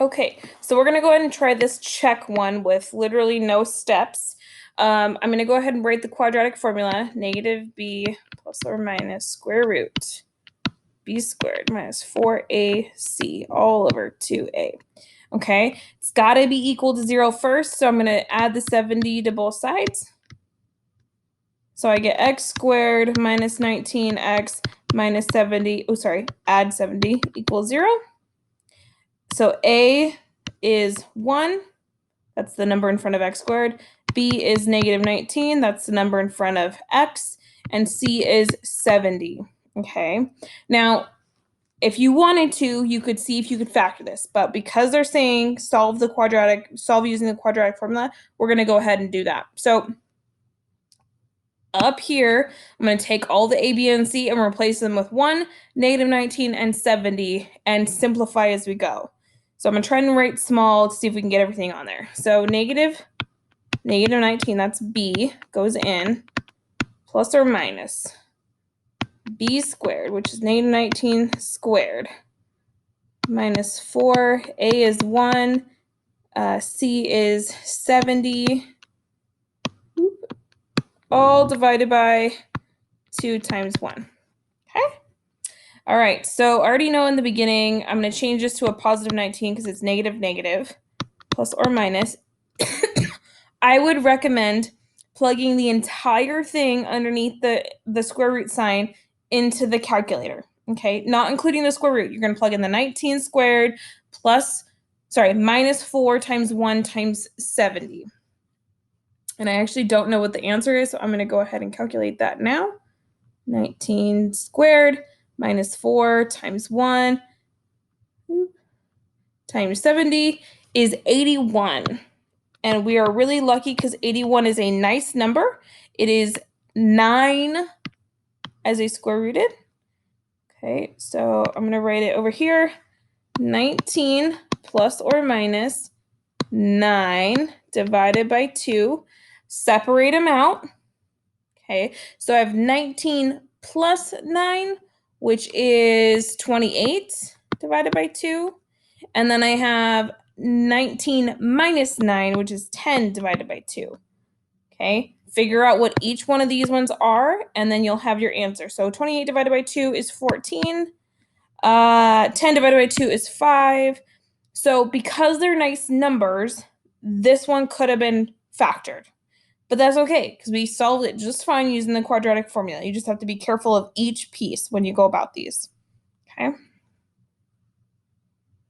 Okay, so we're going to go ahead and try this check one with literally no steps. I'm going to go ahead and write the quadratic formula, negative b plus or minus square root b squared minus 4ac all over 2a. Okay, it's got to be equal to 0 first, so I'm going to add the 70 to both sides. So I get x squared minus 19x minus 70, add 70 equals 0. So a is 1, that's the number in front of x squared. B is negative 19, that's the number in front of x. And C is 70, okay? Now, if you wanted to, you could see if you could factor this. But because they're saying solve using the quadratic formula, we're going to go ahead and do that. So up here, I'm going to take all the A, B, and C and replace them with 1, negative 19, and 70, and simplify as we go. So I'm going to try and write small to see if we can get everything on there. So negative 19, that's B, goes in, plus or minus B squared, which is negative 19 squared, minus 4, A is 1, C is 70, all divided by 2 times 1. Okay? All right, so I already know in the beginning, I'm going to change this to a positive 19 because it's negative, plus or minus. I would recommend plugging the entire thing underneath the square root sign into the calculator, okay? Not including the square root. You're going to plug in the 19 squared minus 4 times 1 times 70. And I actually don't know what the answer is, so I'm going to go ahead and calculate that now. 19 squared minus 4 times 1 times 70 is 81. And we are really lucky because 81 is a nice number. It is 9 as a square rooted. Okay, so I'm going to write it over here. 19 plus or minus 9 divided by 2. Separate them out. Okay, so I have 19 plus 9, which is 28 divided by 2. And then I have 19 minus 9, which is 10 divided by 2. Okay, figure out what each one of these ones are, and then you'll have your answer. So 28 divided by 2 is 14. 10 divided by 2 is 5. So because they're nice numbers, this one could have been factored. But that's okay, because we solved it just fine using the quadratic formula. You just have to be careful of each piece when you go about these. Okay.